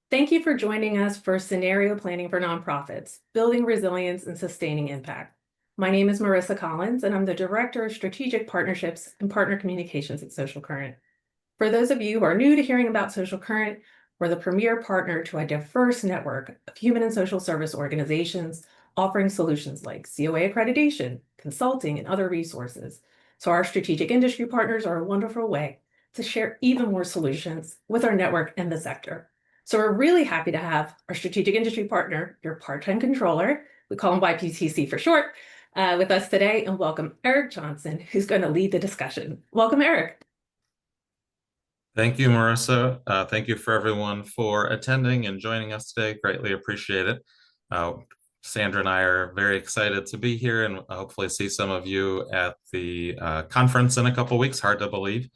Thank you for joining us for Scenario Planning for Nonprofits, Building Resilience and Sustaining Impact. My name is Marissa Collins, and I'm the Director of Strategic Partnerships and Partner Communications at Social Current. For those of you who are new to hearing about Social Current, we're the premier partner to a diverse network of human and social service organizations offering solutions like COA accreditation, consulting, and other resources. So our strategic industry partners are a wonderful way to share even more solutions with our network and the sector. So we're really happy to have our strategic industry partner, your part-time controller, we call him YPTC for short, with us today, and welcome Eric Johnson, who's going to lead the discussion. Welcome, Eric. Thank you, Marissa. Thank you for everyone for attending and joining us today. Greatly appreciate it. Sandra and I are very excited to be here and hopefully see some of you at the conference in a couple weeks. Hard to believe.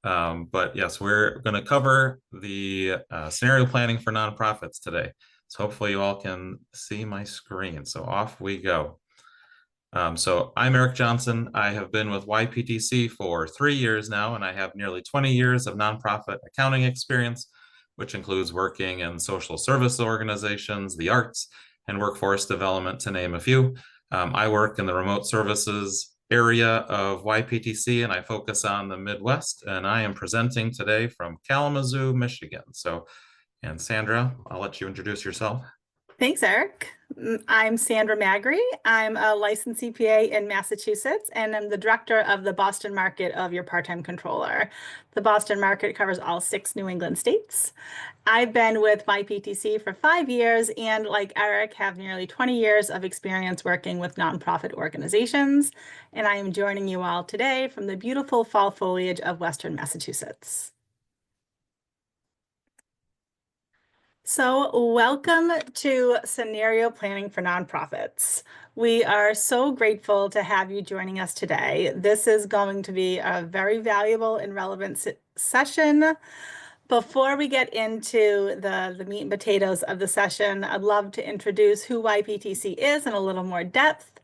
But yes, we're going to cover the scenario planning for nonprofits today. So hopefully you all can see my screen. So off we go. So I'm Eric Johnson. I have been with YPTC for 3 years now, and I have nearly 20 years of nonprofit accounting experience, which includes working in social service organizations, the arts, and workforce development, to name a few. I work in the remote services area of YPTC, and I focus on the Midwest, and I am presenting today from Kalamazoo, Michigan. So, and Sandra, I'll let you introduce yourself. Thanks, Eric. I'm Sandra Magri. I'm a licensed CPA in Massachusetts, and I'm the director of the Boston market of your part-time controller. The Boston market covers all 6 New England states. I've been with YPTC for 5 years, and like Eric, have nearly 20 years of experience working with nonprofit organizations. And I am joining you all today from the beautiful fall foliage of Western Massachusetts. So welcome to Scenario Planning for Nonprofits. We are so grateful to have you joining us today. This is going to be a very valuable and relevant session. Before we get into the meat and potatoes of the session, I'd love to introduce who YPTC is in a little more depth.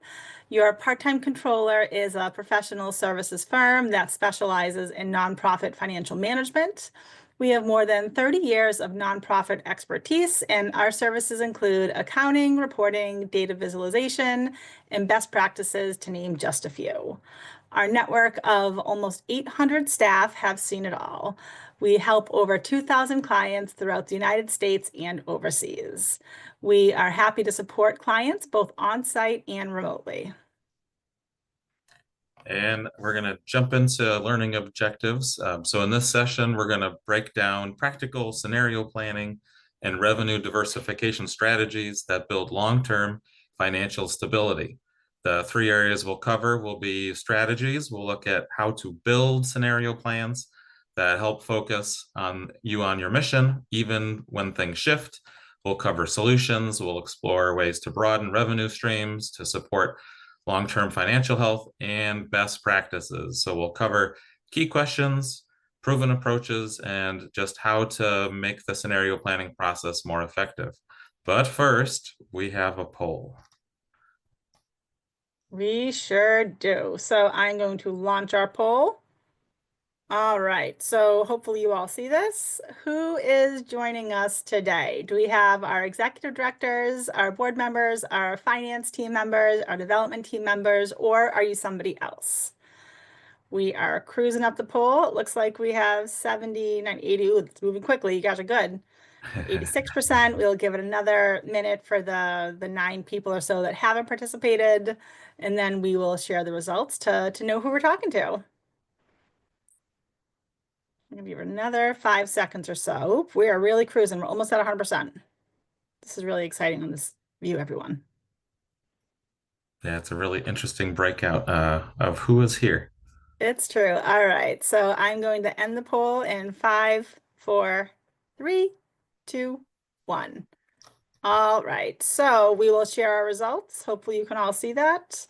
Your part-time controller is a professional services firm that specializes in nonprofit financial management. We have more than 30 years of nonprofit expertise, and our services include accounting, reporting, data visualization, and best practices, to name just a few. Our network of almost 800 staff have seen it all. We help over 2,000 clients throughout the United States and overseas. We are happy to support clients both on-site and remotely. And we're going to jump into learning objectives. So in this session, we're going to break down practical scenario planning and revenue diversification strategies that build long-term financial stability. The 3 areas we'll cover will be strategies. We'll look at how to build scenario plans that help focus on you on your mission, even when things shift. We'll cover solutions. We'll explore ways to broaden revenue streams to support long-term financial health, and best practices. So we'll cover key questions, proven approaches, and just how to make the scenario planning process more effective. But first, we have a poll. We sure do. So I'm going to launch our poll. All right, so hopefully you all see this. Who is joining us today? Do we have our executive directors, our board members, our finance team members, our development team members, or are you somebody else? We are cruising up the poll. It looks like we have 79, 80. Ooh, it's moving quickly. You guys are good. 86%. We'll give it another minute for the 9 people or so that haven't participated, and then we will share the results to know who we're talking to. I'm gonna give it another 5 seconds or so. We are really cruising. We're almost at 100%. This is really exciting on this view, everyone. Yeah, it's a really interesting breakout of who is here. It's true. All right, so I'm going to end the poll in 5, 4, 3, 2, 1. All right, so we will share our results. Hopefully you can all see that.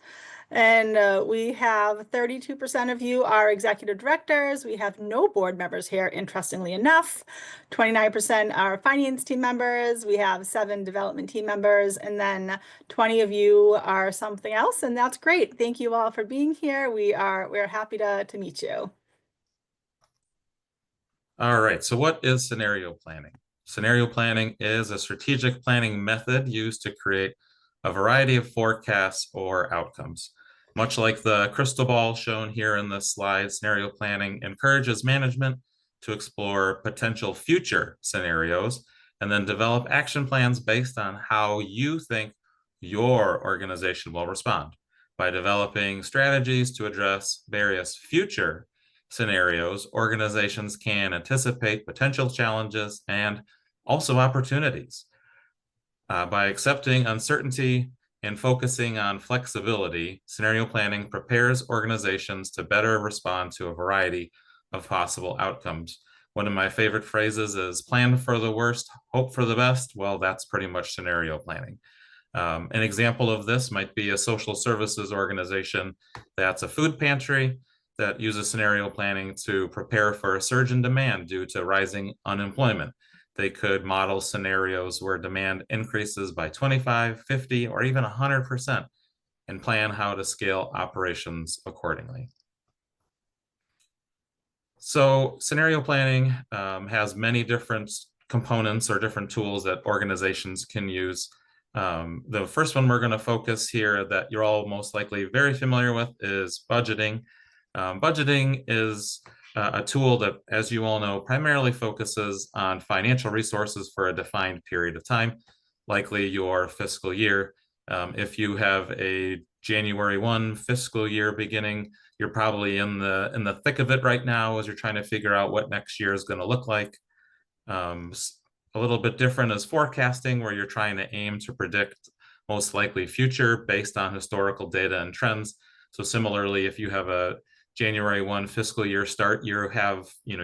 And we have 32% of you are executive directors. We have no board members here, interestingly enough. 29% are finance team members. We have 7 development team members, and then 20 of you are something else, and that's great. Thank you all for being here. We're happy to meet you. All right, so what is scenario planning? Scenario planning is a strategic planning method used to create a variety of forecasts or outcomes. Much like the crystal ball shown here in this slide, scenario planning encourages management to explore potential future scenarios and then develop action plans based on how you think your organization will respond. By developing strategies to address various future scenarios, organizations can anticipate potential challenges and also opportunities. By accepting uncertainty and focusing on flexibility, scenario planning prepares organizations to better respond to a variety of possible outcomes. One of my favorite phrases is plan for the worst, hope for the best. Well, that's pretty much scenario planning. An example of this might be a social services organization that's a food pantry that uses scenario planning to prepare for a surge in demand due to rising unemployment. They could model scenarios where demand increases by 25, 50, or even 100% and plan how to scale operations accordingly. So scenario planning has many different components or different tools that organizations can use. The first one we're going to focus here that you're all most likely very familiar with is budgeting. Budgeting is a tool that, as you all know, primarily focuses on financial resources for a defined period of time, likely your fiscal year. If you have a January 1 fiscal year beginning, you're probably in the thick of it right now as you're trying to figure out what next year is going to look like. A little bit different is forecasting, where you're trying to aim to predict most likely future based on historical data and trends. So similarly, if you have a January 1 fiscal year start, you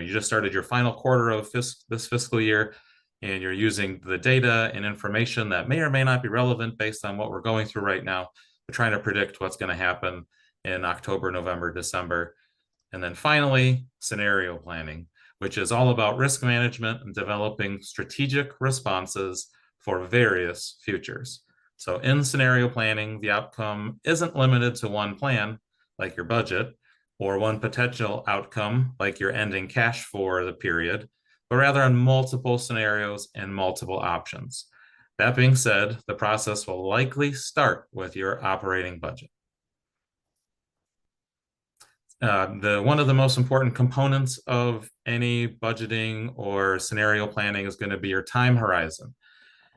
just started your final quarter of this fiscal year, and you're using the data and information that may or may not be relevant based on what we're going through right now. We're trying to predict what's going to happen in October, November, December. And then finally, scenario planning, which is all about risk management and developing strategic responses for various futures. So in scenario planning, the outcome isn't limited to one plan, like your budget, or one potential outcome, like your ending cash for the period, but rather on multiple scenarios and multiple options. That being said, the process will likely start with your operating budget. One of the most important components of any budgeting or scenario planning is going to be your time horizon.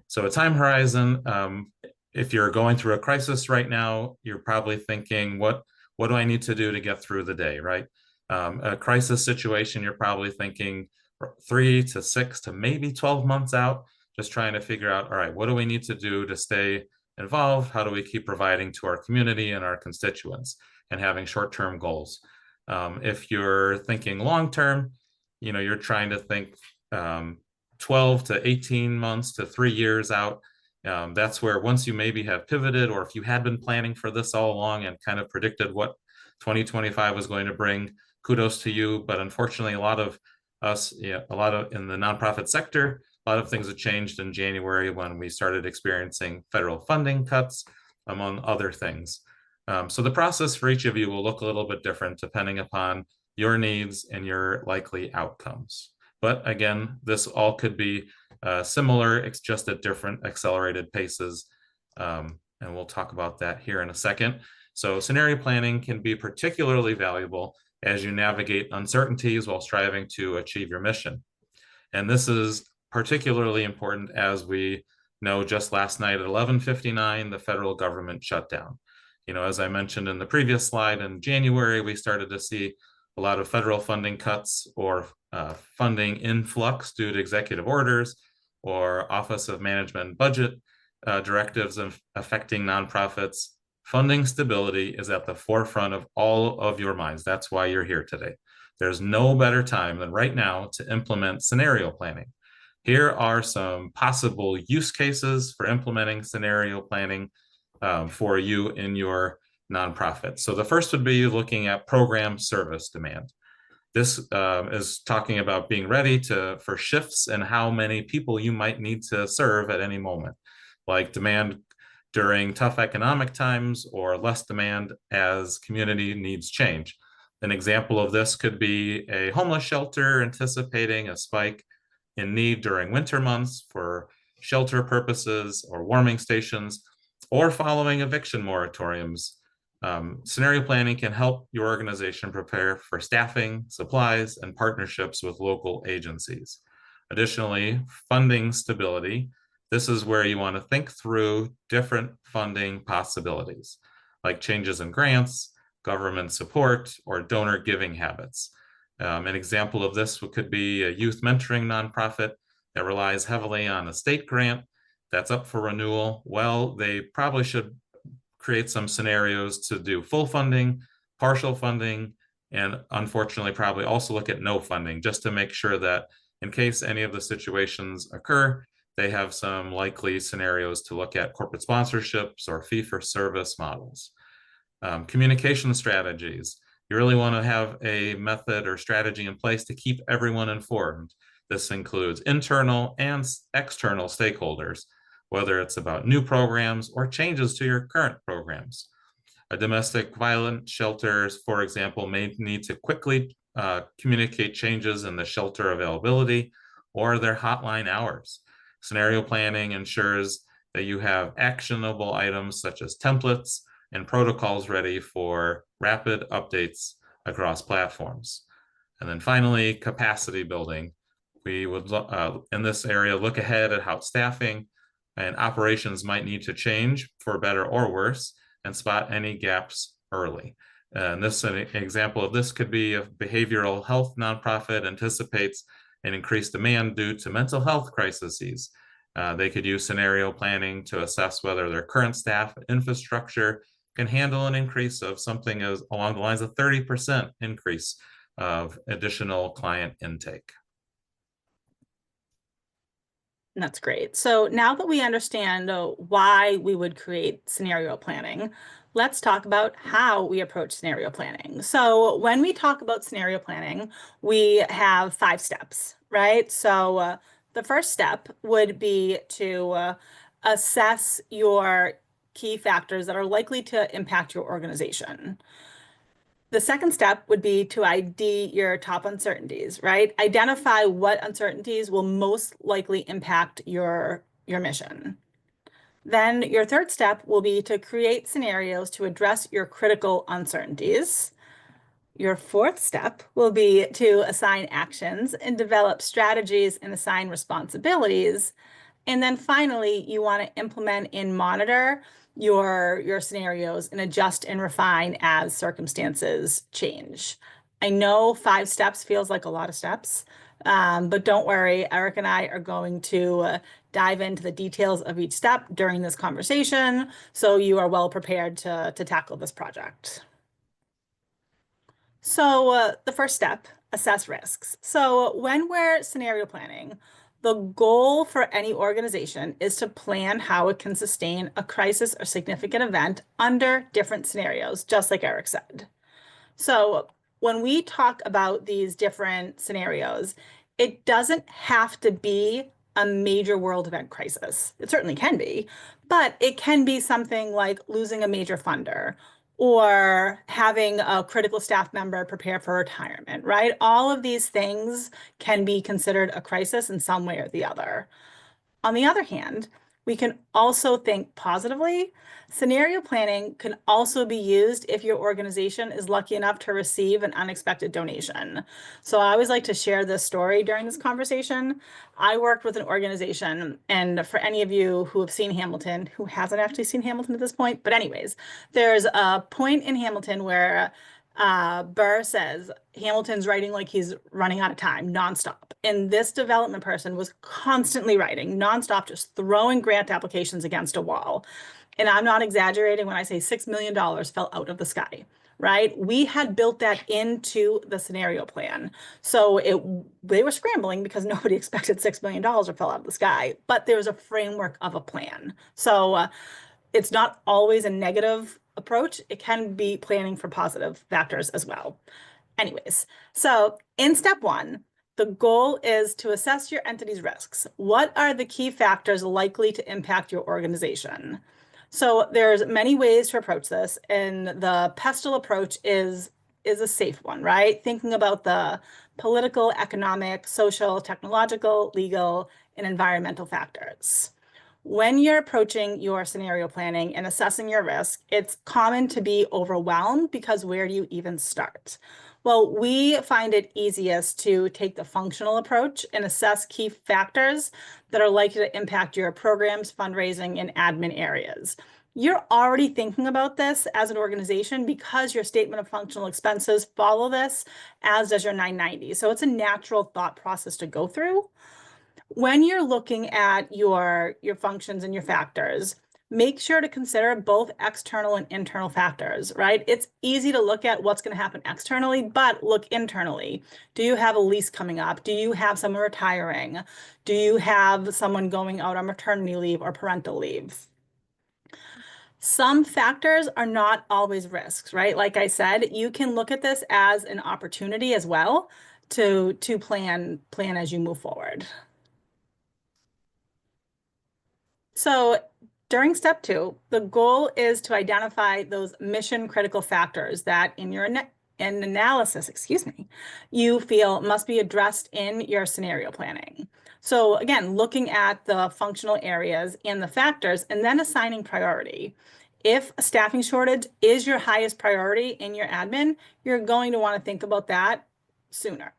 So a time horizon, if you're going through a crisis right now, you're probably thinking, what do I need to do to get through the day, right? A crisis situation, you're probably thinking 3 to 6 to maybe 12 months out, just trying to figure out, all right, what do we need to do to stay involved? How do we keep providing to our community and our constituents, and having short-term goals? If you're thinking long-term, you're trying to think 12 to 18 months to 3 years out. That's where, once you maybe have pivoted, or if you had been planning for this all along and kind of predicted what 2025 was going to bring, kudos to you. But unfortunately, a lot of us, in the nonprofit sector, a lot of things have changed in January when we started experiencing federal funding cuts, among other things. So the process for each of you will look a little bit different depending upon your needs and your likely outcomes. But again, this all could be similar, it's just at different accelerated paces. And we'll talk about that here in a second. So scenario planning can be particularly valuable as you navigate uncertainties while striving to achieve your mission. And this is particularly important as we know just last night at 11:59, the federal government shut down. As I mentioned in the previous slide, in January, we started to see a lot of federal funding cuts or funding influx due to executive orders or Office of Management and Budget directives affecting nonprofits. Funding stability is at the forefront of all of your minds. That's why you're here today. There's no better time than right now to implement scenario planning. Here are some possible use cases for implementing scenario planning for you in your nonprofit. So the first would be looking at program service demand. This is talking about being ready for shifts and how many people you might need to serve at any moment, like demand during tough economic times or less demand as community needs change. An example of this could be a homeless shelter anticipating a spike in need during winter months for shelter purposes or warming stations, or following eviction moratoriums. Scenario planning can help your organization prepare for staffing, supplies, and partnerships with local agencies. Additionally, funding stability. This is where you want to think through different funding possibilities, like changes in grants, government support, or donor giving habits. An example of this could be a youth mentoring nonprofit that relies heavily on a state grant that's up for renewal. Well, they probably should create some scenarios to do full funding, partial funding, and unfortunately probably also look at no funding, just to make sure that in case any of the situations occur, they have some likely scenarios to look at corporate sponsorships or fee-for-service models. Communication strategies. You really want to have a method or strategy in place to keep everyone informed. This includes internal and external stakeholders, whether it's about new programs or changes to your current programs. A domestic violence shelters, for example, may need to quickly communicate changes in the shelter availability or their hotline hours. Scenario planning ensures that you have actionable items such as templates and protocols ready for rapid updates across platforms. And then finally, capacity building. We would, in this area, look ahead at how staffing and operations might need to change for better or worse, and spot any gaps early. And this, an example of this could be a behavioral health nonprofit anticipates an increased demand due to mental health crises. They could use scenario planning to assess whether their current staff infrastructure can handle an increase of something as along the lines of 30% increase of additional client intake. That's great. So now that we understand why we would create scenario planning, let's talk about how we approach scenario planning. So when we talk about scenario planning, we have 5 steps, right? So the first step would be to assess your key factors that are likely to impact your organization. The second step would be to ID your top uncertainties, right? Identify what uncertainties will most likely impact your mission. Then your third step will be to create scenarios to address your critical uncertainties. Your fourth step will be to assign actions and develop strategies and assign responsibilities. And then finally, you want to implement and monitor your scenarios and adjust and refine as circumstances change. I know 5 steps feels like a lot of steps, but don't worry, Eric and I are going to dive into the details of each step during this conversation, so you are well prepared to tackle this project. So the first step, assess risks. So when we're scenario planning, the goal for any organization is to plan how it can sustain a crisis or significant event under different scenarios, just like Eric said. So when we talk about these different scenarios, it doesn't have to be a major world event crisis. It certainly can be, but it can be something like losing a major funder or having a critical staff member prepare for retirement, right? All of these things can be considered a crisis in some way or the other. On the other hand, we can also think positively. Scenario planning can also be used if your organization is lucky enough to receive an unexpected donation. So I always like to share this story during this conversation. I worked with an organization, and for any of you who have seen Hamilton, who hasn't actually seen Hamilton at this point, but anyways, there's a point in Hamilton where Burr says Hamilton's writing like he's running out of time nonstop. And this development person was constantly writing nonstop, just throwing grant applications against a wall. And I'm not exaggerating when I say $6 million fell out of the sky, right? We had built that into the scenario plan. So they were scrambling because nobody expected $6 million to fall out of the sky, but there was a framework of a plan. So it's not always a negative approach. It can be planning for positive factors as well. Anyways, so in step 1, the goal is to assess your entity's risks. What are the key factors likely to impact your organization? So there's many ways to approach this, and the PESTLE approach is is a safe one, right? Thinking about the political, economic, social, technological, legal, and environmental factors. When you're approaching your scenario planning and assessing your risk, it's common to be overwhelmed because where do you even start? Well, we find it easiest to take the functional approach and assess key factors that are likely to impact your programs, fundraising, and admin areas. You're already thinking about this as an organization because your statement of functional expenses follow this, as does your 990. So it's a natural thought process to go through. When you're looking at your functions and your factors, make sure to consider both external and internal factors, right? It's easy to look at what's going to happen externally, but look internally. Do you have a lease coming up? Do you have someone retiring? Do you have someone going out on maternity leave or parental leave? Some factors are not always risks, right? Like I said, you can look at this as an opportunity as well to plan as you move forward. So during step 2, the goal is to identify those mission critical factors that in your analysis, you feel must be addressed in your scenario planning. So again, looking at the functional areas and the factors and then assigning priority. If a staffing shortage is your highest priority in your admin, you're going to want to think about that sooner.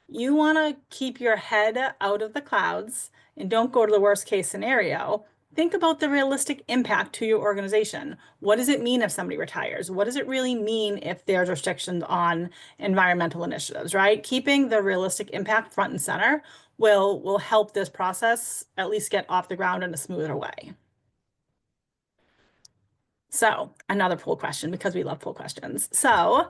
You want to keep your head out of the clouds and don't go to the worst case scenario. Think about the realistic impact to your organization. What does it mean if somebody retires? What does it really mean if there's restrictions on environmental initiatives, right? Keeping the realistic impact front and center will help this process at least get off the ground in a smoother way. So another poll question, because we love poll questions. So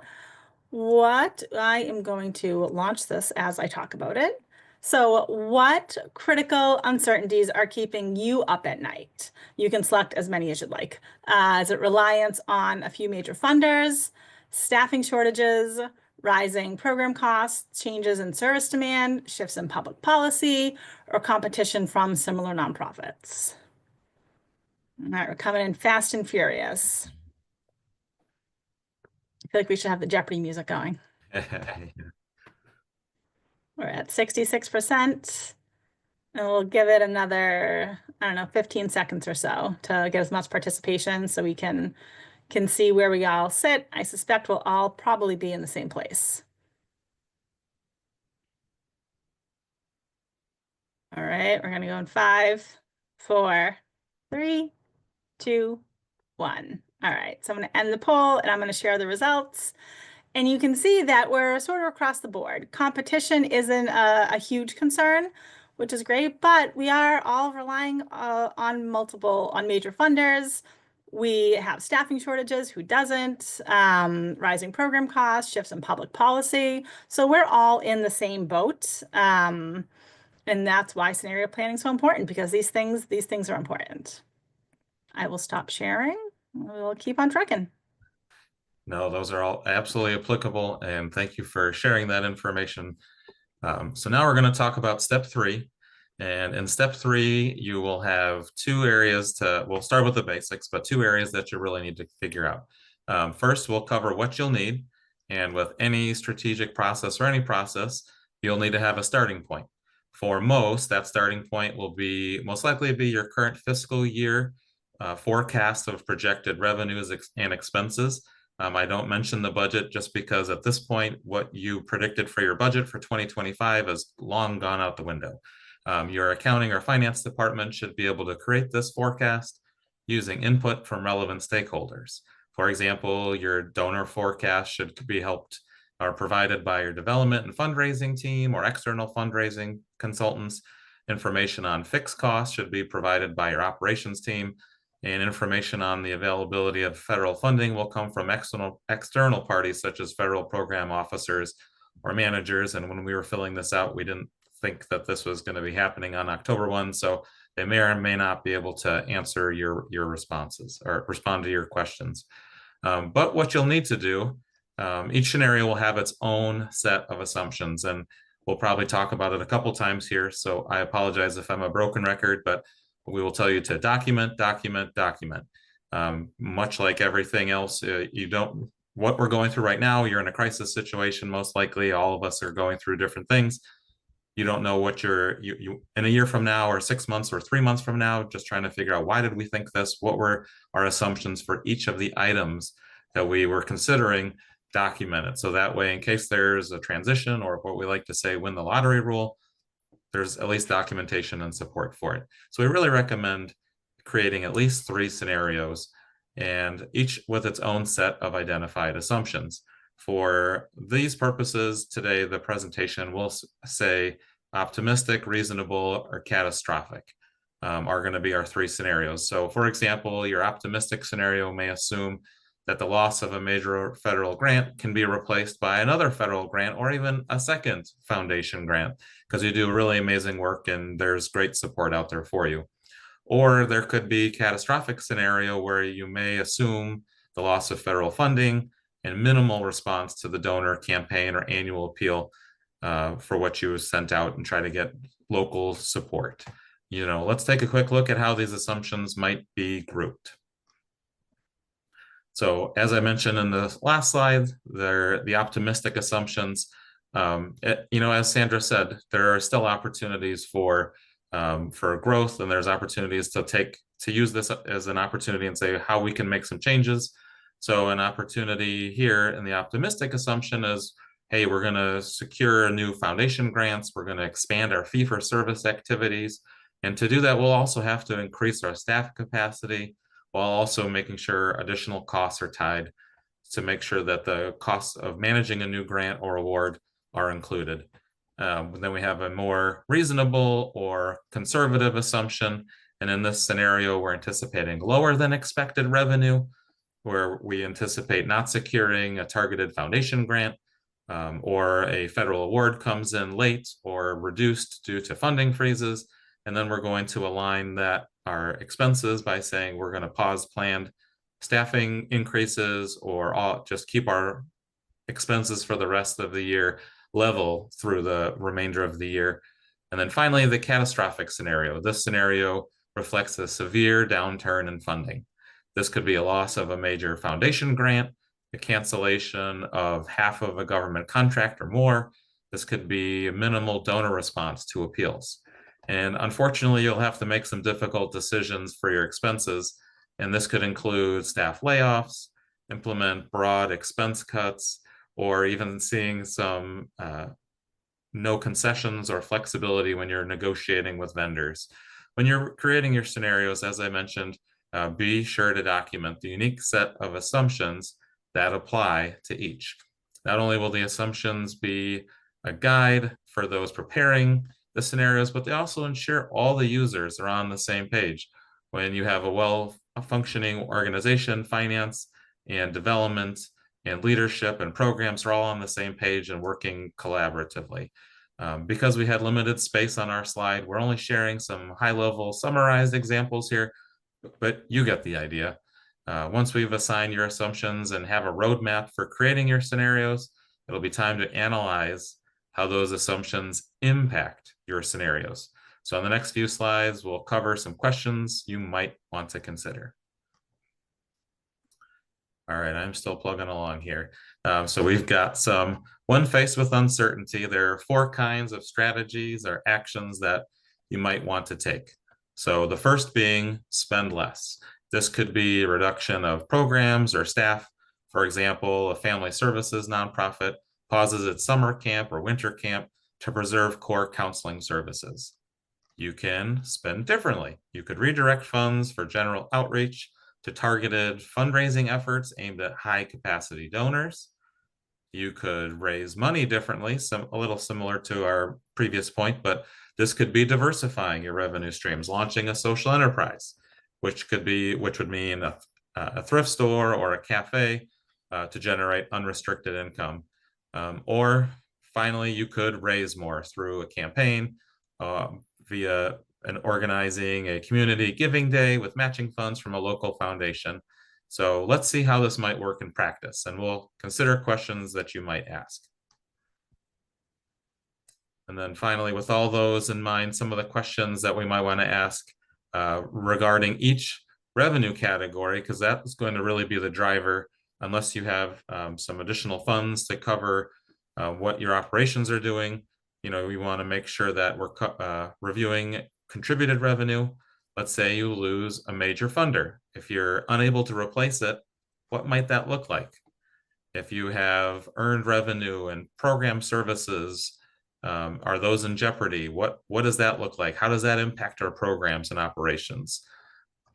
what I am going to launch this as I talk about it. So what critical uncertainties are keeping you up at night? You can select as many as you'd like. Is it reliance on a few major funders, staffing shortages, rising program costs, changes in service demand, shifts in public policy, or competition from similar nonprofits? All right, we're coming in fast and furious. I feel like we should have the Jeopardy music going. We're at 66%. And we'll give it another, I don't know, 15 seconds or so to get as much participation so we can see where we all sit. I suspect we'll all probably be in the same place. All right, we're gonna go in 5, 4, 3, 2, 1. All right, so I'm gonna end the poll and I'm gonna share the results. And you can see that we're sort of across the board. Competition isn't a huge concern, which is great, but we are all relying on major funders. We have staffing shortages, who doesn't, rising program costs, shifts in public policy. So we're all in the same boat. And that's why scenario planning is so important, because these things are important. I will stop sharing. We'll keep on trucking. No, those are all absolutely applicable, and thank you for sharing that information. So now we're going to talk about step 3. And in step 3, you will have 2 areas we'll start with the basics, but 2 areas that you really need to figure out. First, we'll cover what you'll need. And with any strategic process or any process, you'll need to have a starting point. For most, that starting point will most likely be your current fiscal year forecast of projected revenues and expenses. I don't mention the budget just because at this point, what you predicted for your budget for 2025 has long gone out the window. Your accounting or finance department should be able to create this forecast using input from relevant stakeholders. For example, your donor forecast should be helped or provided by your development and fundraising team or external fundraising consultants. Information on fixed costs should be provided by your operations team, and information on the availability of federal funding will come from external parties such as federal program officers or managers. And when we were filling this out, we didn't think that this was going to be happening on October 1. So they may or may not be able to answer your responses or respond to your questions. But what you'll need to do, each scenario will have its own set of assumptions, and we'll probably talk about it a couple times here. So I apologize if I'm a broken record, but we will tell you to document. Much like everything else, you don't what we're going through right now. You're in a crisis situation. Most likely all of us are going through different things. You don't know what you in a year from now or 6 months or 3 months from now, just trying to figure out, why did we think this? What were our assumptions for each of the items that we were considering? Documented. So that way, in case there's a transition, or what we like to say, win the lottery rule, there's at least documentation and support for it. So we really recommend creating at least 3 scenarios, and each with its own set of identified assumptions. For these purposes today, the presentation will say optimistic, reasonable, or catastrophic are going to be our 3 scenarios. So for example, your optimistic scenario may assume that the loss of a major federal grant can be replaced by another federal grant, or even a second foundation grant, because you do really amazing work and there's great support out there for you. Or there could be catastrophic scenario where you may assume the loss of federal funding and minimal response to the donor campaign or annual appeal for what you sent out, and try to get local support. Let's take a quick look at how these assumptions might be grouped. So as I mentioned in the last slide, they're the optimistic assumptions. As Sandra said, there are still opportunities for growth, and there's opportunities to use this as an opportunity and say how we can make some changes. So an opportunity here in the optimistic assumption is, hey, we're going to secure new foundation grants. We're going to expand our fee-for-service activities. And to do that, we'll also have to increase our staff capacity, while also making sure additional costs are tied to make sure that the costs of managing a new grant or award are included. Then we have a more reasonable or conservative assumption. And in this scenario, we're anticipating lower than expected revenue, where we anticipate not securing a targeted foundation grant, or a federal award comes in late or reduced due to funding freezes. And then we're going to align our expenses by saying we're going to pause planned staffing increases, or just keep our expenses for the rest of the year level through the remainder of the year. And then finally, the catastrophic scenario. This scenario reflects a severe downturn in funding. This could be a loss of a major foundation grant, a cancellation of half of a government contract or more. This could be a minimal donor response to appeals. And unfortunately, you'll have to make some difficult decisions for your expenses. And this could include staff layoffs, implement broad expense cuts, or even seeing some no concessions or flexibility when you're negotiating with vendors. When you're creating your scenarios, as I mentioned, be sure to document the unique set of assumptions that apply to each. Not only will the assumptions be a guide for those preparing the scenarios, but they also ensure all the users are on the same page. When you have a functioning organization, finance and development and leadership and programs are all on the same page and working collaboratively. Because we had limited space on our slide, we're only sharing some high-level summarized examples here, but you get the idea. Once we've assigned your assumptions and have a roadmap for creating your scenarios, it'll be time to analyze how those assumptions impact your scenarios. So on the next few slides, we'll cover some questions you might want to consider. All right, I'm still plugging along here. So we've got when faced with uncertainty, there are 4 kinds of strategies or actions that you might want to take. So the first being spend less. This could be a reduction of programs or staff. For example, a family services nonprofit pauses its summer camp or winter camp to preserve core counseling services. You can spend differently. You could redirect funds for general outreach to targeted fundraising efforts aimed at high capacity donors. You could raise money differently, a little similar to our previous point, but this could be diversifying your revenue streams, launching a social enterprise, which would mean a thrift store or a cafe to generate unrestricted income. Or finally, you could raise more through a campaign via organizing a community giving day with matching funds from a local foundation. So let's see how this might work in practice, and we'll consider questions that you might ask. And then finally, with all those in mind, some of the questions that we might want to ask regarding each revenue category, because that is going to really be the driver unless you have some additional funds to cover what your operations are doing. We want to make sure that we're reviewing contributed revenue. Let's say you lose a major funder. If you're unable to replace it, what might that look like? If you have earned revenue and program services, are those in jeopardy? What does that look like? How does that impact our programs and operations?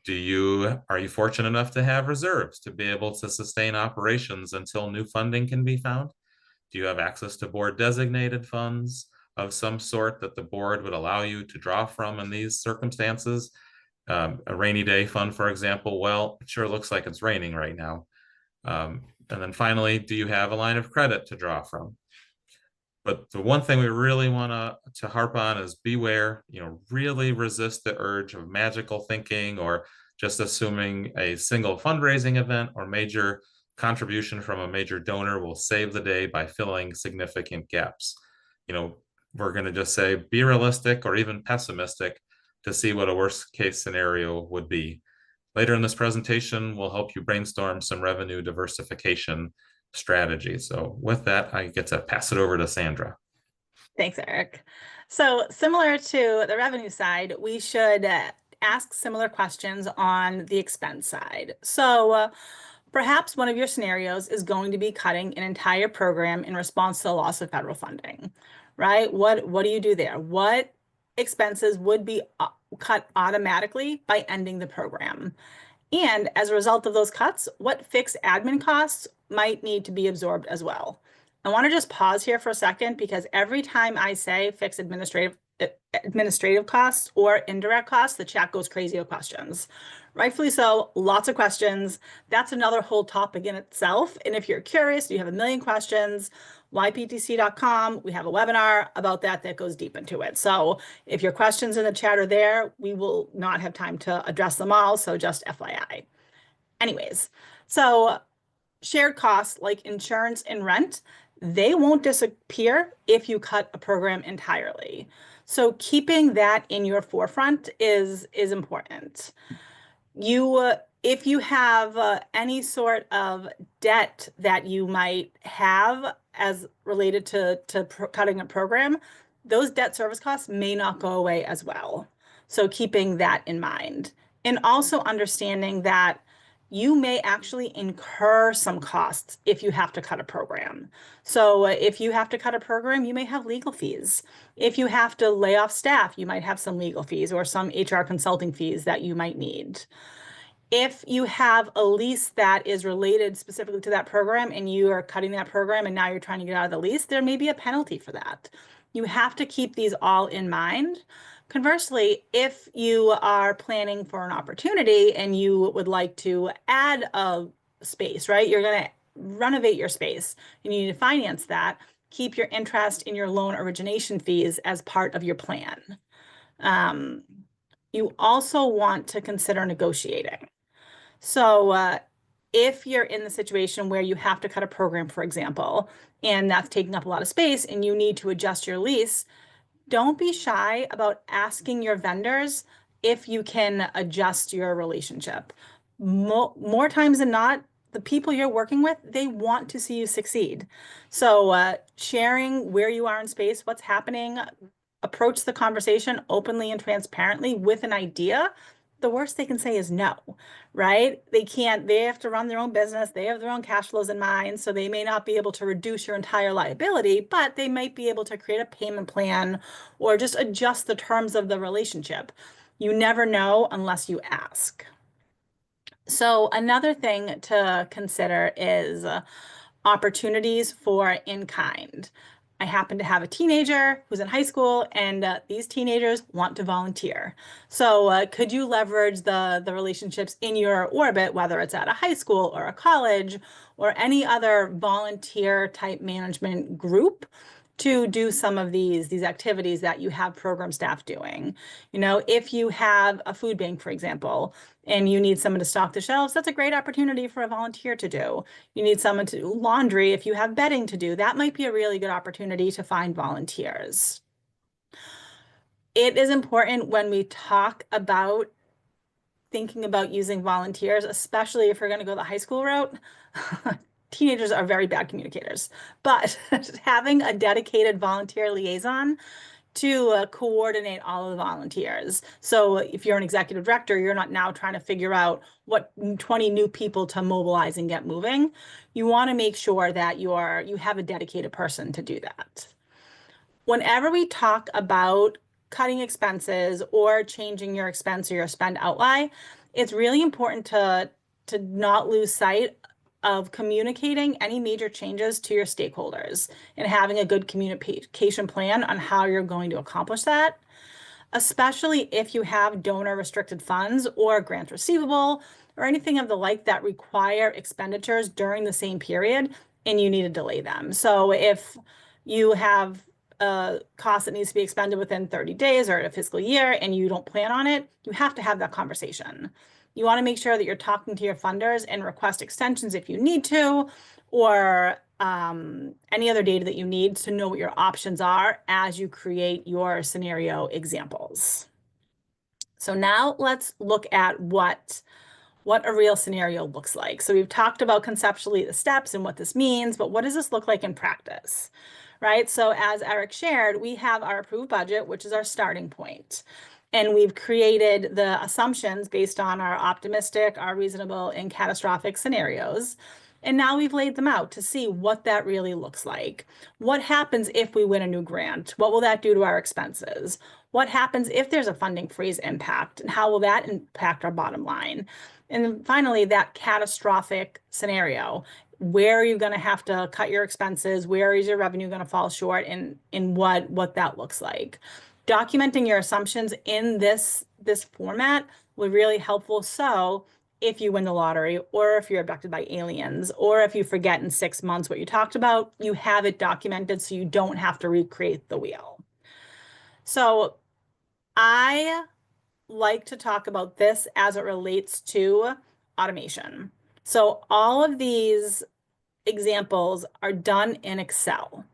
Are you fortunate enough to have reserves to be able to sustain operations until new funding can be found? Do you have access to board designated funds of some sort that the board would allow you to draw from in these circumstances? A rainy day fund, for example. Well, it sure looks like it's raining right now. And then finally, do you have a line of credit to draw from? But the one thing we really want to harp on is beware, really resist the urge of magical thinking or just assuming a single fundraising event or major contribution from a major donor will save the day by filling significant gaps. We're going to just say be realistic or even pessimistic to see what a worst case scenario would be. Later in this presentation, we'll help you brainstorm some revenue diversification strategy. So with that, I get to pass it over to Sandra. Thanks, Eric. So similar to the revenue side, we should ask similar questions on the expense side. So perhaps one of your scenarios is going to be cutting an entire program in response to the loss of federal funding, right? What do you do there? What expenses would be cut automatically by ending the program? And as a result of those cuts, what fixed admin costs might need to be absorbed as well? I want to just pause here for a second because every time I say fixed administrative costs or indirect costs, the chat goes crazy with questions. Rightfully so, lots of questions. That's another whole topic in itself. And if you're curious, you have a million questions, yptc.com, we have a webinar about that goes deep into it. So if your questions in the chat are there, we will not have time to address them all. So just FYI. Anyways, so shared costs like insurance and rent, they won't disappear if you cut a program entirely. So keeping that in your forefront is important. If you have any sort of debt that you might have as related to cutting a program, those debt service costs may not go away as well. So keeping that in mind. And also understanding that you may actually incur some costs if you have to cut a program. So if you have to cut a program, you may have legal fees. If you have to lay off staff, you might have some legal fees or some HR consulting fees that you might need. If you have a lease that is related specifically to that program and you are cutting that program and now you're trying to get out of the lease, there may be a penalty for that. You have to keep these all in mind. Conversely, if you are planning for an opportunity and you would like to add a space, right? You're going to renovate your space and you need to finance that. Keep your interest in your loan origination fees as part of your plan. You also want to consider negotiating. So if you're in the situation where you have to cut a program, for example, and that's taking up a lot of space and you need to adjust your lease, don't be shy about asking your vendors if you can adjust your relationship. More times than not, the people you're working with, they want to see you succeed. So sharing where you are in space, what's happening, approach the conversation openly and transparently with an idea. The worst they can say is no, right? They have to run their own business. They have their own cash flows in mind. So they may not be able to reduce your entire liability, but they might be able to create a payment plan or just adjust the terms of the relationship. You never know unless you ask. So another thing to consider is opportunities for in-kind. I happen to have a teenager who's in high school, and these teenagers want to volunteer. So could you leverage the relationships in your orbit, whether it's at a high school or a college or any other volunteer type management group, to do some of these activities that you have program staff doing? If you have a food bank, for example, and you need someone to stock the shelves, that's a great opportunity for a volunteer to do. You need someone to do laundry. If you have bedding to do, that might be a really good opportunity to find volunteers. It is important when we talk about thinking about using volunteers, especially if you're going to go the high school route, teenagers are very bad communicators, but having a dedicated volunteer liaison to coordinate all of the volunteers. So if you're an executive director, you're not now trying to figure out what 20 new people to mobilize and get moving. You want to make sure that you have a dedicated person to do that. Whenever we talk about cutting expenses or changing your expense or your spend outlay, it's really important to not lose sight of communicating any major changes to your stakeholders and having a good communication plan on how you're going to accomplish that, especially if you have donor restricted funds or grants receivable or anything of the like that require expenditures during the same period and you need to delay them. So if you have a cost that needs to be expended within 30 days or a fiscal year and you don't plan on it, you have to have that conversation. You want to make sure that you're talking to your funders and request extensions if you need to, or any other data that you need to know what your options are as you create your scenario examples. So now let's look at what a real scenario looks like. So we've talked about conceptually the steps and what this means, but what does this look like in practice, right? So as Eric shared, we have our approved budget, which is our starting point. And we've created the assumptions based on our optimistic, our reasonable, and catastrophic scenarios. And now we've laid them out to see what that really looks like. What happens if we win a new grant? What will that do to our expenses? What happens if there's a funding freeze impact? And how will that impact our bottom line? And then finally, that catastrophic scenario. Where are you going to have to cut your expenses? Where is your revenue going to fall short? And what that looks like. Documenting your assumptions in this format would really helpful. So if you win the lottery, or if you're abducted by aliens, or if you forget in 6 months what you talked about, you have it documented so you don't have to recreate the wheel. So I like to talk about this as it relates to automation. So all of these examples are done in Excel.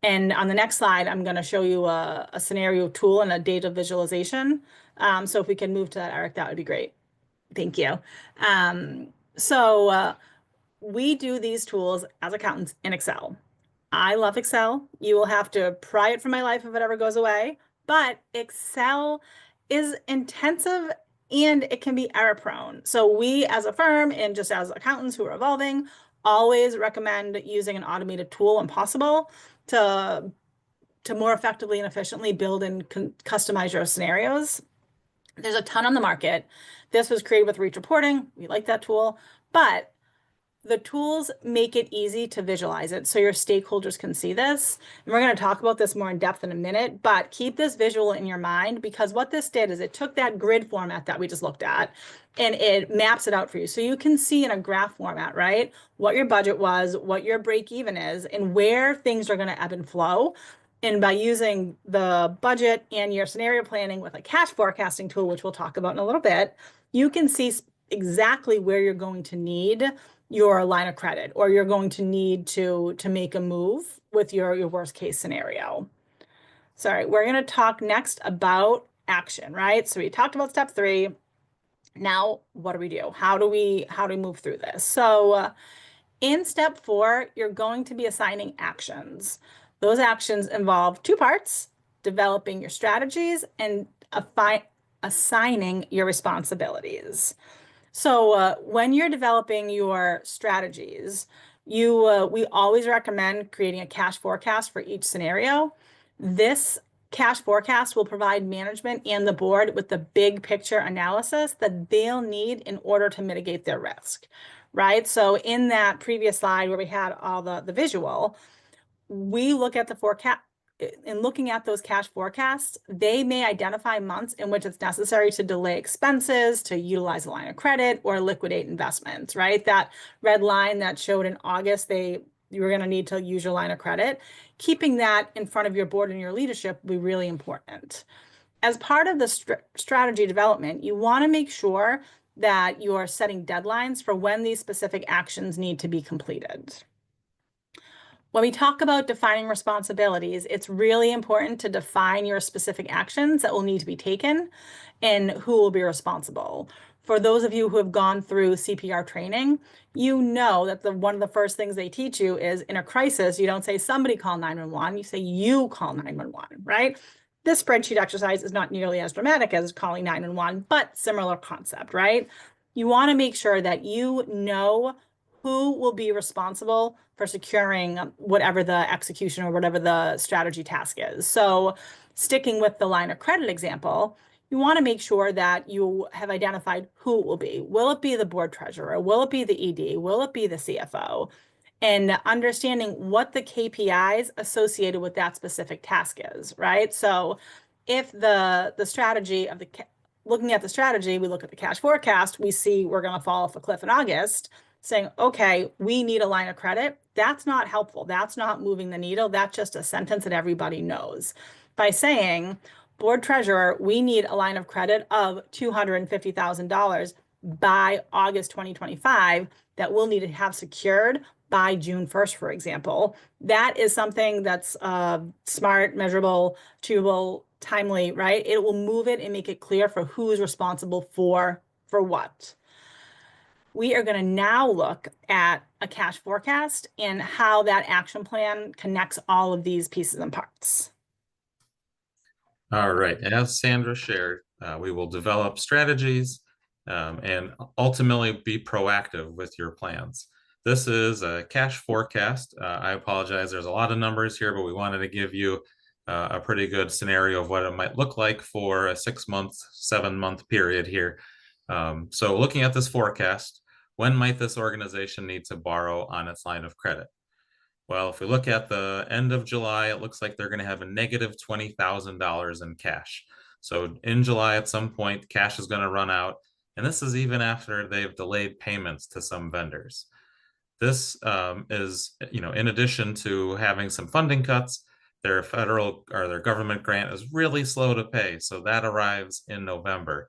And on the next slide, I'm going to show you a scenario tool and a data visualization. So if we can move to that, Eric, that would be great. Thank you. We do these tools as accountants in Excel. I love Excel. You will have to pry it from my life if it ever goes away. But Excel is intensive and it can be error prone. So we as a firm and just as accountants who are evolving always recommend using an automated tool when possible to more effectively and efficiently build and customize your scenarios. There's a ton on the market. This was created with Reach Reporting. We like that tool, but the tools make it easy to visualize it so your stakeholders can see this. And we're going to talk about this more in depth in a minute, but keep this visual in your mind because what this did is it took that grid format that we just looked at and it maps it out for you. So you can see in a graph format, right, what your budget was, what your break even is, and where things are going to ebb and flow. And by using the budget and your scenario planning with a cash forecasting tool, which we'll talk about in a little bit, you can see exactly where you're going to need your line of credit or you're going to need to make a move with your worst case scenario. Sorry, we're going to talk next about action, right? So we talked about step 3. Now, what do we do? How do we move through this? So in step 4, you're going to be assigning actions. Those actions involve 2 parts: developing your strategies and assigning your responsibilities. So when you're developing your strategies, we always recommend creating a cash forecast for each scenario. This cash forecast will provide management and the board with the big picture analysis that they'll need in order to mitigate their risk, right? So in that previous slide where we had all the visual, we look at the forecast. In looking at those cash forecasts, they may identify months in which it's necessary to delay expenses, to utilize a line of credit, or liquidate investments, right? That red line that showed in August, you were going to need to use your line of credit. Keeping that in front of your board and your leadership will be really important. As part of the strategy development, you want to make sure that you are setting deadlines for when these specific actions need to be completed. When we talk about defining responsibilities, it's really important to define your specific actions that will need to be taken and who will be responsible. For those of you who have gone through CPR training, you know that one of the first things they teach you is in a crisis, you don't say somebody call 911, you say you call 911, right? This spreadsheet exercise is not nearly as dramatic as calling 911, but similar concept, right? You want to make sure that you know who will be responsible for securing whatever the execution or whatever the strategy task is. So sticking with the line of credit example, you want to make sure that you have identified who it will be. Will it be the board treasurer? Will it be the ED? Will it be the CFO? And understanding what the KPIs associated with that specific task is, right? So if the strategy of looking at the strategy, we look at the cash forecast, we see we're going to fall off a cliff in August, saying, okay, we need a line of credit. That's not helpful. That's not moving the needle. That's just a sentence that everybody knows. By saying, board treasurer, we need a line of credit of $250,000 by August 2025 that we'll need to have secured by June 1st, for example. That is something that's smart, measurable, achievable, timely, right? It will move it and make it clear for who is responsible for what. We are going to now look at a cash forecast and how that action plan connects all of these pieces and parts. All right, as Sandra shared, we will develop strategies and ultimately be proactive with your plans. This is a cash forecast. I apologize, there's a lot of numbers here, but we wanted to give you a pretty good scenario of what it might look like for a 6-month, 7-month period here. So looking at this forecast, when might this organization need to borrow on its line of credit? Well, if we look at the end of July, it looks like they're going to have a negative $20,000 in cash. So in July, at some point, cash is going to run out. And this is even after they've delayed payments to some vendors. This is, in addition to having some funding cuts, their federal or their government grant is really slow to pay. So that arrives in November.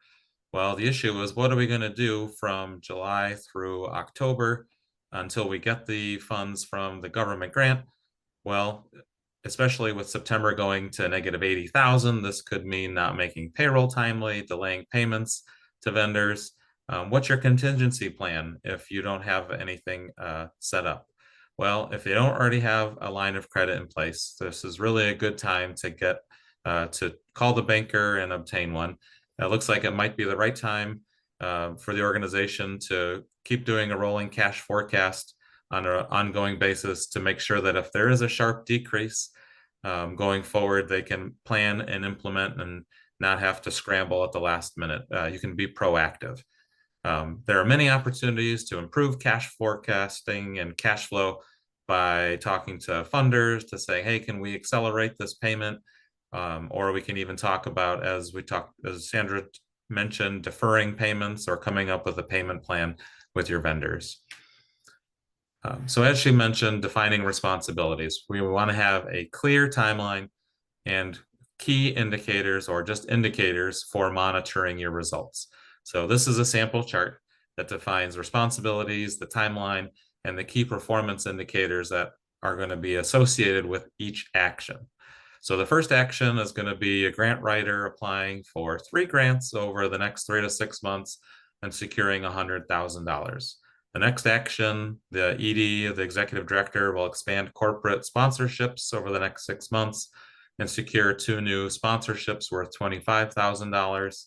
Well, the issue is, what are we going to do from July through October until we get the funds from the government grant? Well, especially with September going to negative 80,000, this could mean not making payroll timely, delaying payments to vendors. What's your contingency plan if you don't have anything set up? Well, if you don't already have a line of credit in place, this is really a good time to get to call the banker and obtain one. It looks like it might be the right time for the organization to keep doing a rolling cash forecast on an ongoing basis to make sure that if there is a sharp decrease going forward, they can plan and implement and not have to scramble at the last minute. You can be proactive. There are many opportunities to improve cash forecasting and cash flow by talking to funders to say, hey, can we accelerate this payment? Or we can even talk about, as Sandra mentioned, deferring payments or coming up with a payment plan with your vendors. So as she mentioned, defining responsibilities. We want to have a clear timeline and key indicators or just indicators for monitoring your results. So this is a sample chart that defines responsibilities, the timeline, and the key performance indicators that are going to be associated with each action. So the first action is going to be a grant writer applying for 3 grants over the next 3 to 6 months and securing $100,000. The next action, the ED, the executive director, will expand corporate sponsorships over the next 6 months and secure 2 new sponsorships worth $25,000.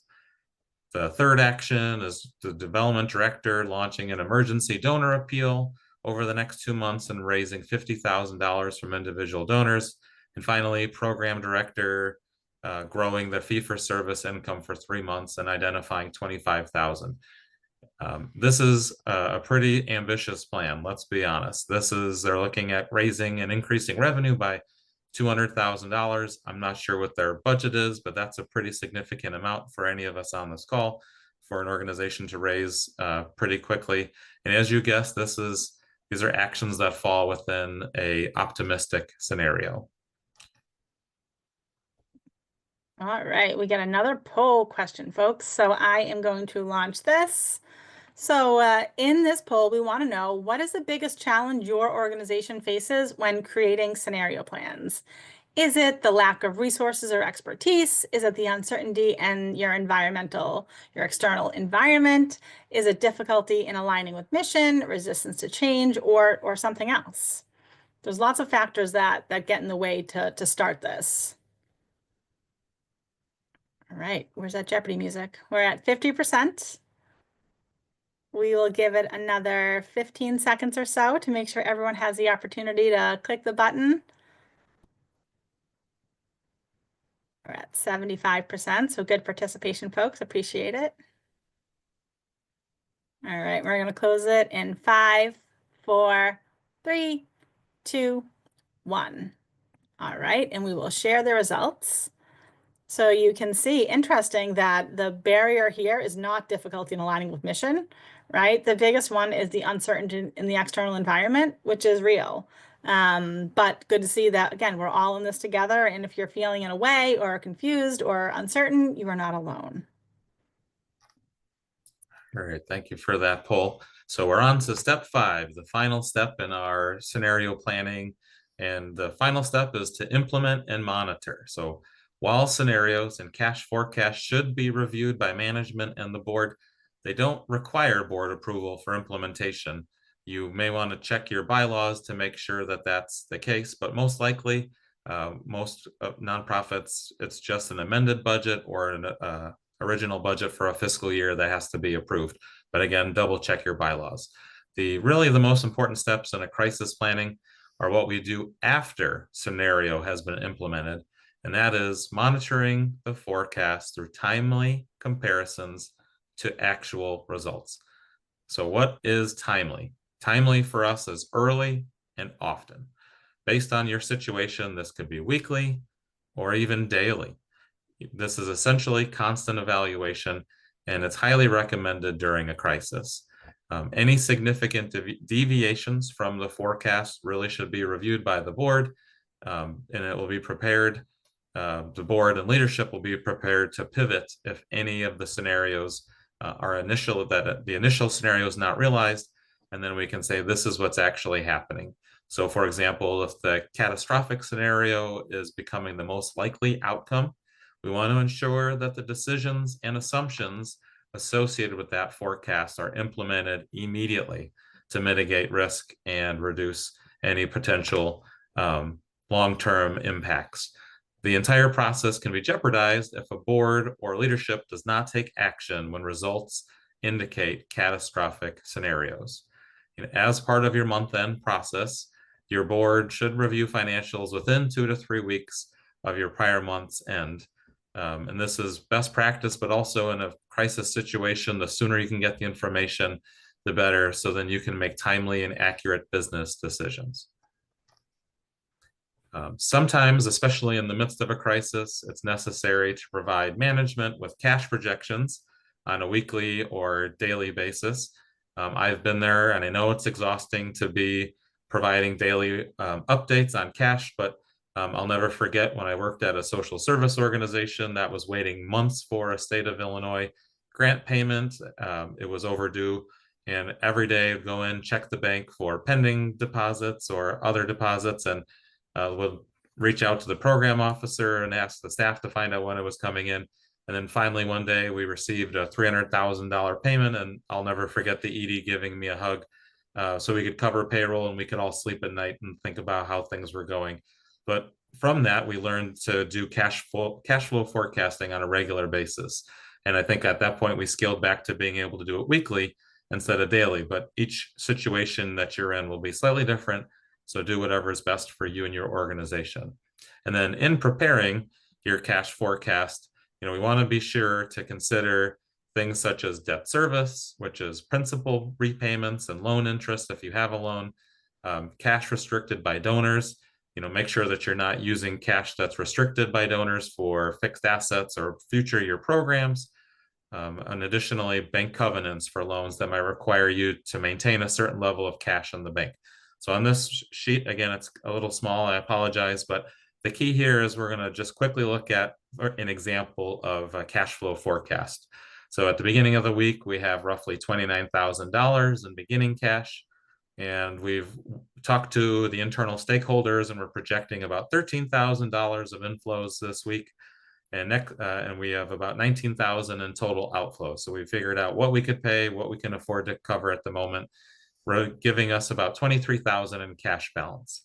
The third action is the development director launching an emergency donor appeal over the next 2 months and raising $50,000 from individual donors. And finally, program director growing the fee-for-service income for 3 months and identifying $25,000. This is a pretty ambitious plan, let's be honest. They're looking at raising and increasing revenue by $200,000. I'm not sure what their budget is, but that's a pretty significant amount for any of us on this call for an organization to raise pretty quickly. And as you guessed, these are actions that fall within an optimistic scenario. All right, we got another poll question, folks. So I am going to launch this. So in this poll, we want to know, what is the biggest challenge your organization faces when creating scenario plans? Is it the lack of resources or expertise? Is it the uncertainty in your external environment? Is it difficulty in aligning with mission, resistance to change, or something else? There's lots of factors that get in the way to start this. All right, where's that Jeopardy music? We're at 50%. We will give it another 15 seconds or so to make sure everyone has the opportunity to click the button. We're at 75%, so good participation, folks. Appreciate it. All right, we're going to close it in 5, 4, 3, 2, 1. All right, and we will share the results. So you can see, interesting that the barrier here is not difficulty in aligning with mission, right? The biggest one is the uncertainty in the external environment, which is real. But good to see that, again, we're all in this together. And if you're feeling in a way or confused or uncertain, you are not alone. All right, thank you for that poll. So we're on to step 5, the final step in our scenario planning. And the final step is to implement and monitor. So while scenarios and cash forecasts should be reviewed by management and the board, they don't require board approval for implementation. You may want to check your bylaws to make sure that that's the case, but most likely, most nonprofits, it's just an amended budget or an original budget for a fiscal year that has to be approved. But again, double check your bylaws. Really the most important steps in a crisis planning are what we do after scenario has been implemented. And that is monitoring the forecast through timely comparisons to actual results. So what is timely? Timely for us is early and often. Based on your situation, this could be weekly or even daily. This is essentially constant evaluation, and it's highly recommended during a crisis. Any significant deviations from the forecast really should be reviewed by the board, and it will be prepared. The board and leadership will be prepared to pivot if any of the scenarios the initial scenario is not realized, and then we can say this is what's actually happening. So for example, if the catastrophic scenario is becoming the most likely outcome, we want to ensure that the decisions and assumptions associated with that forecast are implemented immediately to mitigate risk and reduce any potential long-term impacts. The entire process can be jeopardized if a board or leadership does not take action when results indicate catastrophic scenarios. As part of your month-end process, your board should review financials within 2 to 3 weeks of your prior month's end. And this is best practice, but also in a crisis situation, the sooner you can get the information, the better, so then you can make timely and accurate business decisions. Sometimes, especially in the midst of a crisis, it's necessary to provide management with cash projections on a weekly or daily basis. I've been there, and I know it's exhausting to be providing daily updates on cash, but I'll never forget when I worked at a social service organization that was waiting months for a state of Illinois grant payment. It was overdue, and every day I'd go in, check the bank for pending deposits or other deposits, and would reach out to the program officer and ask the staff to find out when it was coming in. And then finally, one day we received a $300,000 payment, and I'll never forget the ED giving me a hug so we could cover payroll and we could all sleep at night and think about how things were going. But from that, we learned to do cash flow forecasting on a regular basis. And I think at that point, we scaled back to being able to do it weekly instead of daily. But each situation that you're in will be slightly different. So do whatever is best for you and your organization. And then in preparing your cash forecast, we want to be sure to consider things such as debt service, which is principal repayments and loan interest if you have a loan, cash restricted by donors. Make sure that you're not using cash that's restricted by donors for fixed assets or future year programs. And additionally, bank covenants for loans that might require you to maintain a certain level of cash in the bank. So on this sheet, again, it's a little small, I apologize, but the key here is we're going to just quickly look at an example of a cash flow forecast. So at the beginning of the week, we have roughly $29,000 in beginning cash. And we've talked to the internal stakeholders, and we're projecting about $13,000 of inflows this week. And we have about 19,000 in total outflows. So we figured out what we could pay, what we can afford to cover at the moment. We're giving us about 23,000 in cash balance.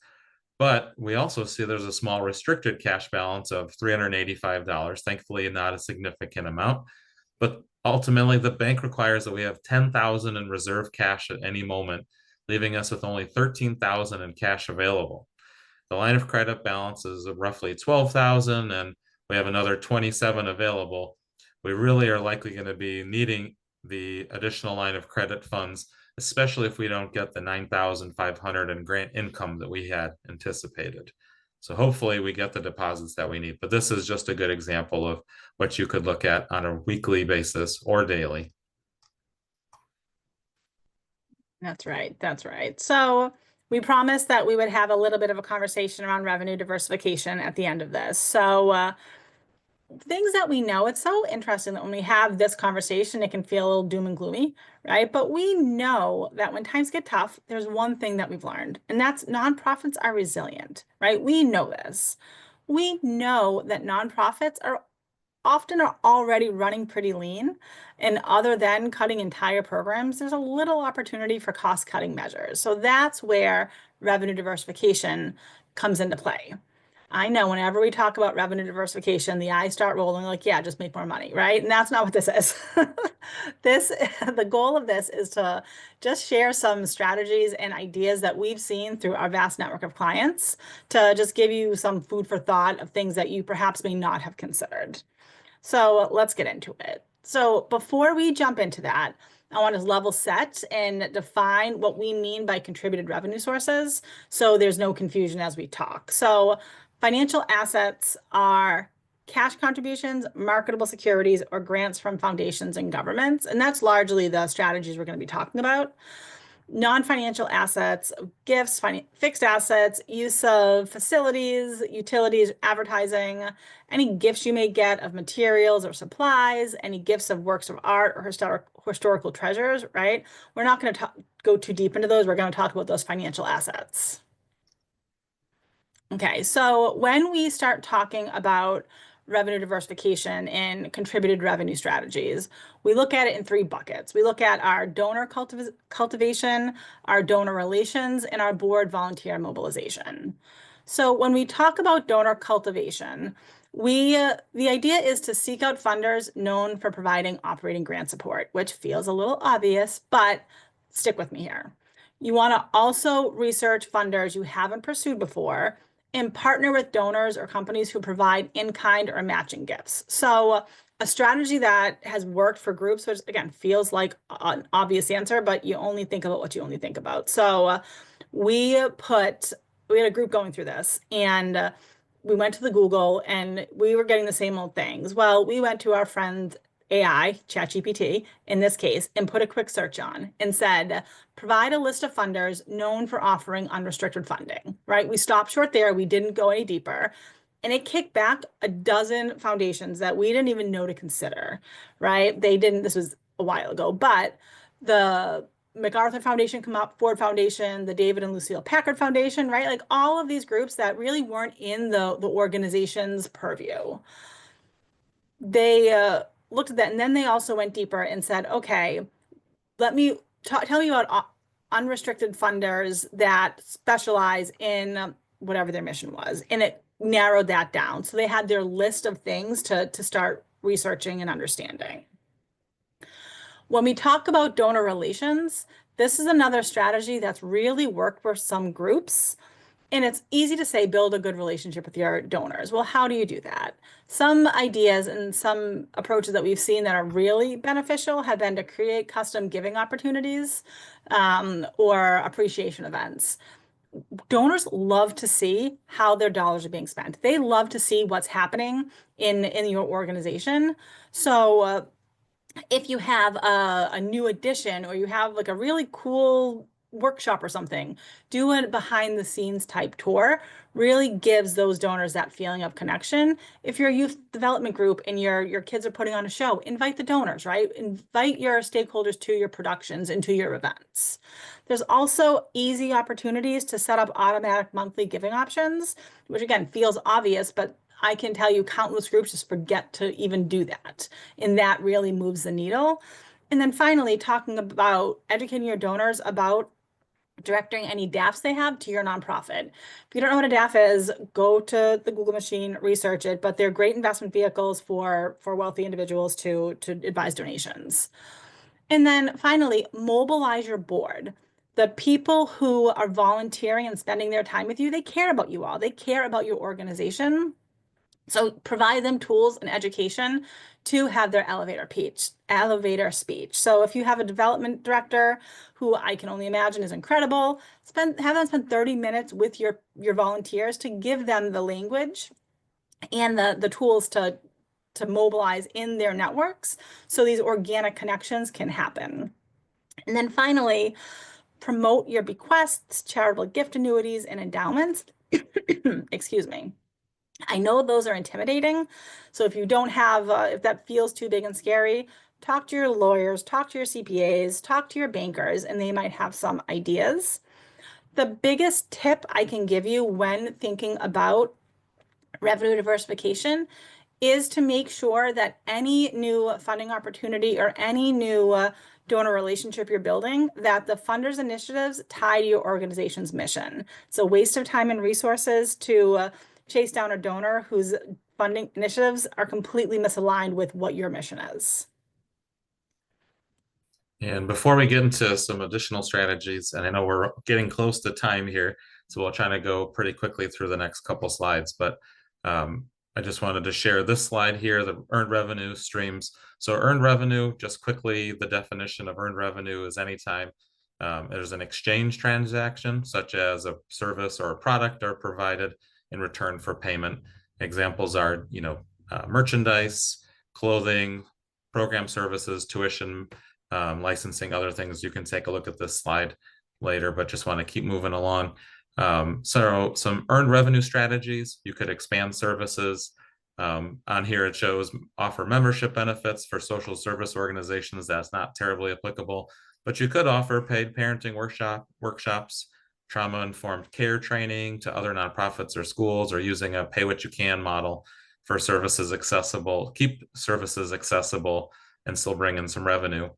But we also see there's a small restricted cash balance of $385. Thankfully, not a significant amount. But ultimately, the bank requires that we have 10,000 in reserve cash at any moment, leaving us with only 13,000 in cash available. The line of credit balance is roughly 12,000, and we have another 27 available. We really are likely going to be needing the additional line of credit funds, especially if we don't get the 9,500 in grant income that we had anticipated. So hopefully we get the deposits that we need. But this is just a good example of what you could look at on a weekly basis or daily. That's right. That's right. So we promised that we would have a little bit of a conversation around revenue diversification at the end of this. So things that we know, it's so interesting that when we have this conversation, it can feel a little doom and gloomy, right? But we know that when times get tough, there's one thing that we've learned, and that's nonprofits are resilient, right? We know this. We know that nonprofits are already running pretty lean. And other than cutting entire programs, there's a little opportunity for cost-cutting measures. So that's where revenue diversification comes into play. I know whenever we talk about revenue diversification, the eyes start rolling like, yeah, just make more money, right? And that's not what this is. The goal of this is to just share some strategies and ideas that we've seen through our vast network of clients to just give you some food for thought of things that you perhaps may not have considered. So let's get into it. So before we jump into that, I want to level set and define what we mean by contributed revenue sources, so there's no confusion as we talk. So financial assets are cash contributions, marketable securities, or grants from foundations and governments. And that's largely the strategies we're going to be talking about. Non-financial assets, gifts, fixed assets, use of facilities, utilities, advertising, any gifts you may get of materials or supplies, any gifts of works of art or historical treasures, right? We're not going to go too deep into those. We're going to talk about those financial assets. Okay, so when we start talking about revenue diversification and contributed revenue strategies, we look at it in three buckets. We look at our donor cultivation, our donor relations, and our board volunteer mobilization. So when we talk about donor cultivation, the idea is to seek out funders known for providing operating grant support, which feels a little obvious, but stick with me here. You want to also research funders you haven't pursued before and partner with donors or companies who provide in-kind or matching gifts. So a strategy that has worked for groups, which again feels like an obvious answer, but you only think about what you only think about. So we had a group going through this, and we went to the Google and we were getting the same old things. Well, we went to our friend AI, ChatGPT, in this case, and put a quick search on and said, provide a list of funders known for offering unrestricted funding, right? We stopped short there. We didn't go any deeper. And it kicked back a dozen foundations that we didn't even know to consider, right? This was a while ago, but the MacArthur Foundation come up, Ford Foundation, the David and Lucille Packard Foundation, right? Like all of these groups that really weren't in the organization's purview. They looked at that, and then they also went deeper and said, okay, let me tell you about unrestricted funders that specialize in whatever their mission was. And it narrowed that down. So they had their list of things to start researching and understanding. When we talk about donor relations, this is another strategy that's really worked for some groups. And it's easy to say, build a good relationship with your donors. Well, how do you do that? Some ideas and some approaches that we've seen that are really beneficial have been to create custom giving opportunities or appreciation events. Donors love to see how their dollars are being spent. They love to see what's happening in your organization. So if you have a new addition or you have like a really cool workshop or something, do a behind the scenes type tour, really gives those donors that feeling of connection. If you're a youth development group and your kids are putting on a show, invite the donors, right? Invite your stakeholders to your productions and to your events. There's also easy opportunities to set up automatic monthly giving options, which again feels obvious, but I can tell you countless groups just forget to even do that. And that really moves the needle. And then finally, talking about educating your donors about directing any DAFs they have to your nonprofit. If you don't know what a DAF is, go to the Google machine, research it, but they're great investment vehicles for wealthy individuals to advise donations. And then finally, mobilize your board. The people who are volunteering and spending their time with you, they care about you all. They care about your organization. So provide them tools and education to have their elevator speech. So if you have a development director who I can only imagine is incredible, have them spend 30 minutes with your volunteers to give them the language and the tools to mobilize in their networks so these organic connections can happen. And then finally, promote your bequests, charitable gift annuities, and endowments. Excuse me. I know those are intimidating. So if you don't have, if that feels too big and scary, talk to your lawyers, talk to your CPAs, talk to your bankers, and they might have some ideas. The biggest tip I can give you when thinking about revenue diversification is to make sure that any new funding opportunity or any new donor relationship you're building, that the funders' initiatives tie to your organization's mission. It's a waste of time and resources to chase down a donor whose funding initiatives are completely misaligned with what your mission is. And before we get into some additional strategies, and I know we're getting close to time here, so we'll try to go pretty quickly through the next couple slides, but I just wanted to share this slide here, the earned revenue streams. So earned revenue, just quickly, the definition of earned revenue is anytime there's an exchange transaction, such as a service or a product are provided in return for payment. Examples are, merchandise, clothing, program services, tuition, licensing, other things. You can take a look at this slide later, but just want to keep moving along. So some earned revenue strategies, you could expand services. On here it shows offer membership benefits for social service organizations. That's not terribly applicable, but you could offer paid parenting workshops, trauma-informed care training to other nonprofits or schools, or using a pay-what-you-can model for services accessible, keep services accessible and still bring in some revenue.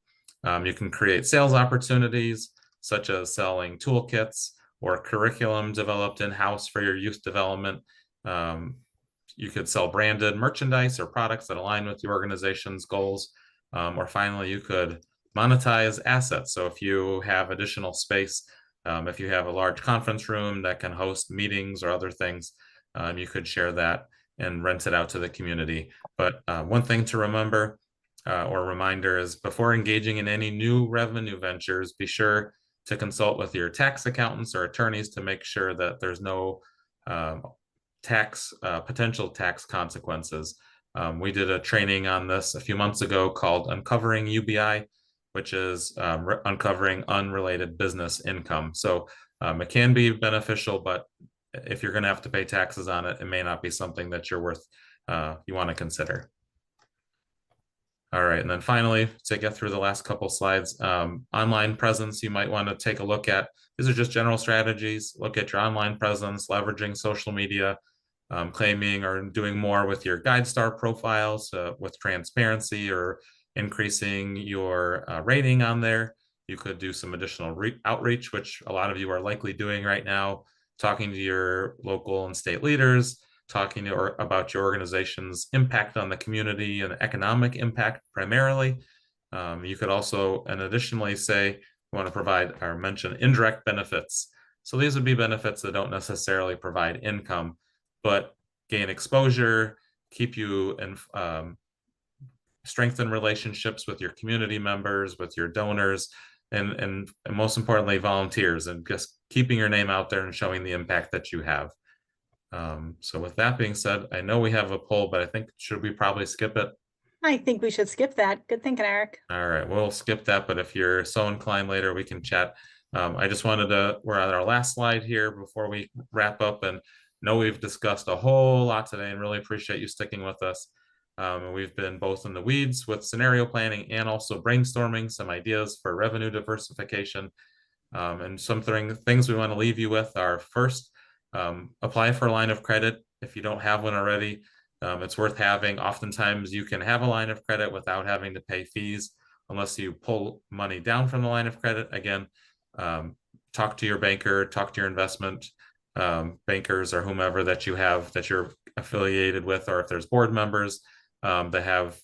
You can create sales opportunities, such as selling toolkits or curriculum developed in-house for your youth development. You could sell branded merchandise or products that align with your organization's goals. Or finally, you could monetize assets. So if you have additional space, if you have a large conference room that can host meetings or other things, you could share that and rent it out to the community. But one thing to remember or reminder is, before engaging in any new revenue ventures, be sure to consult with your tax accountants or attorneys to make sure that there's no potential tax consequences. We did a training on this a few months ago called Uncovering UBI, which is uncovering unrelated business income. So it can be beneficial, but if you're going to have to pay taxes on it, it may not be something that you want to consider. All right, and then finally, to get through the last couple slides, online presence you might want to take a look at. These are just general strategies. Look at your online presence, leveraging social media, claiming or doing more with your GuideStar profiles with transparency, or increasing your rating on there. You could do some additional outreach, which a lot of you are likely doing right now, talking to your local and state leaders, talking about your organization's impact on the community and economic impact primarily. You could also, and additionally, say you want to provide or mention indirect benefits. So these would be benefits that don't necessarily provide income, but gain exposure, keep you in, strengthen relationships with your community members, with your donors, and most importantly, volunteers, and just keeping your name out there and showing the impact that you have. So with that being said, I know we have a poll, but I think, should we probably skip it? I think we should skip that. Good thinking, Eric. All right, we'll skip that, but if you're so inclined later, we can chat I just wanted to, we're on our last slide here before we wrap up, and know we've discussed a whole lot today and really appreciate you sticking with us. We've been both in the weeds with scenario planning and also brainstorming some ideas for revenue diversification. And some things we want to leave you with are: first, apply for a line of credit if you don't have one already. It's worth having. Oftentimes you can have a line of credit without having to pay fees unless you pull money down from the line of credit. Again, talk to your banker, talk to your investment bankers or whomever that you have that you're affiliated with, or if there's board members that have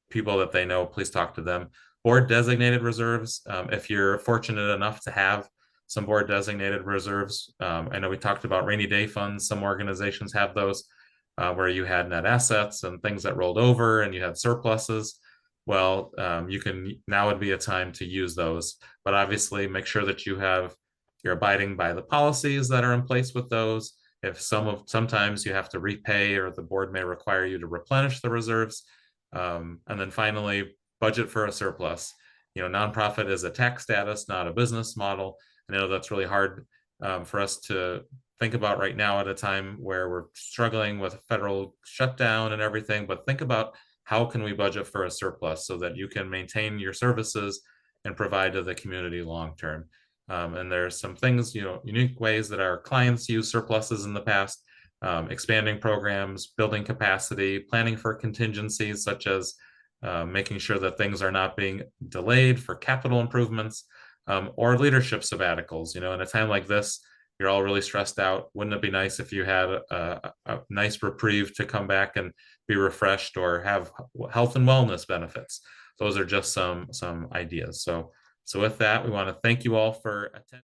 people that they know, please talk to them. Board designated reserves, if you're fortunate enough to have some board designated reserves. I know we talked about rainy day funds. Some organizations have those where you had net assets and things that rolled over and you had surpluses. Well, you can, now would be a time to use those, but obviously make sure that you're abiding by the policies that are in place with those. If sometimes you have to repay, or the board may require you to replenish the reserves. And then finally, budget for a surplus. Nonprofit is a tax status, not a business model. I know that's really hard for us to think about right now at a time where we're struggling with a federal shutdown and everything, but think about how can we budget for a surplus so that you can maintain your services and provide to the community long term. And there's some things, unique ways that our clients use surpluses in the past, expanding programs, building capacity, planning for contingencies, such as making sure that things are not being delayed for capital improvements, or leadership sabbaticals. In a time like this, you're all really stressed out. Wouldn't it be nice if you had a nice reprieve to come back and be refreshed, or have health and wellness benefits? Those are just some ideas. So with that, we want to thank you all for attending.